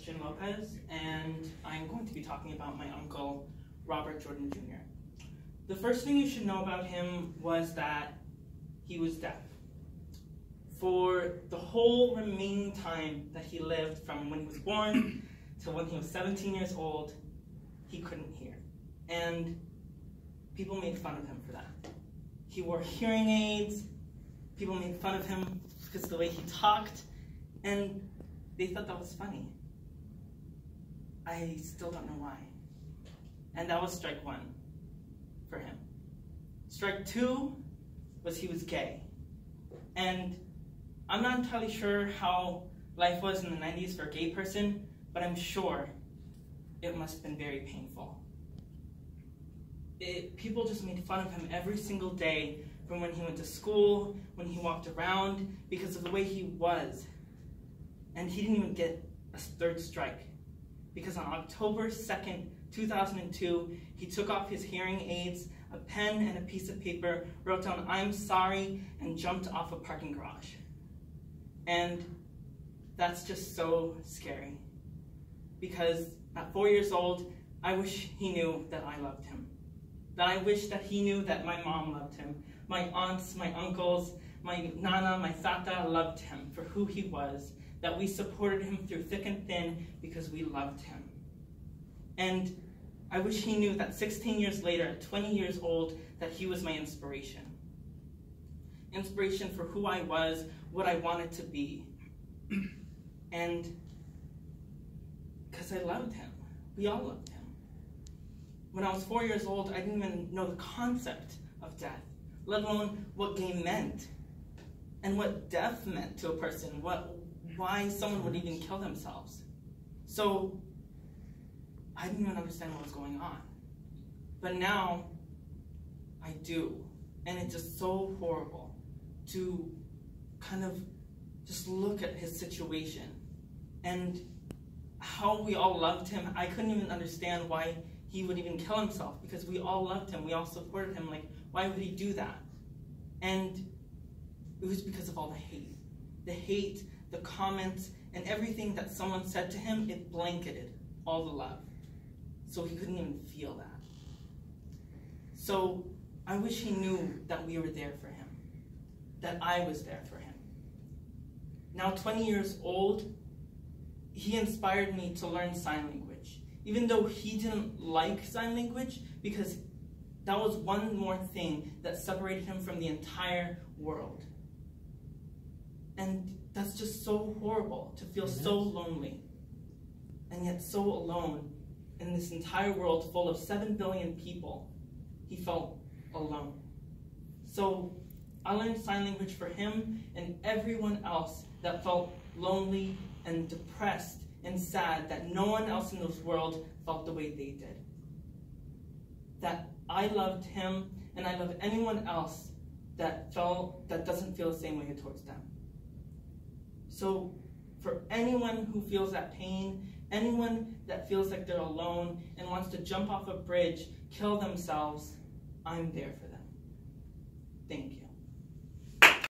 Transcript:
Christian Lopez, and I'm going to be talking about my uncle, Robert Jordan Jr. The first thing you should know about him was that he was deaf. For the whole remaining time that he lived, from when he was born to when he was 17 years old, he couldn't hear. And people made fun of him for that. He wore hearing aids, people made fun of him because of the way he talked, and they thought that was funny. I still don't know why. And that was strike one for him. Strike two was he was gay. And I'm not entirely sure how life was in the 90s for a gay person, but I'm sure it must have been very painful. People just made fun of him every single day, from when he went to school, when he walked around, because of the way he was. And he didn't even get a third strike, because on October 2nd, 2002, he took off his hearing aids, a pen and a piece of paper, wrote down, "I'm sorry," and jumped off a parking garage. And that's just so scary, because at 4 years old, I wish he knew that I loved him. That I wish that he knew that my mom loved him. My aunts, my uncles, my nana, my tata loved him for who he was. That we supported him through thick and thin because we loved him. And I wish he knew that 16 years later, at 20 years old, that he was my inspiration. Inspiration for who I was, what I wanted to be. And because I loved him. We all loved him. When I was 4 years old, I didn't even know the concept of death, let alone what gay meant, and what death meant to a person, why someone would even kill themselves. So I didn't even understand what was going on. But now I do. And it's just so horrible to kind of just look at his situation and how we all loved him. I couldn't even understand why he would even kill himself, because we all loved him. We all supported him. Like, why would he do that? And it was because of all the hate. The hate, the comments, and everything that someone said to him, it blanketed all the love. So he couldn't even feel that. So I wish he knew that we were there for him, that I was there for him. Now 20 years old, he inspired me to learn sign language, even though he didn't like sign language, because that was one more thing that separated him from the entire world. And that's just so horrible, to feel so lonely, and yet so alone in this entire world full of 7 billion people. He felt alone. So I learned sign language for him and everyone else that felt lonely and depressed and sad, that no one else in this world felt the way they did. That I loved him, and I love anyone else that doesn't feel the same way towards them. So for anyone who feels that pain, anyone that feels like they're alone and wants to jump off a bridge, kill themselves, I'm there for them. Thank you.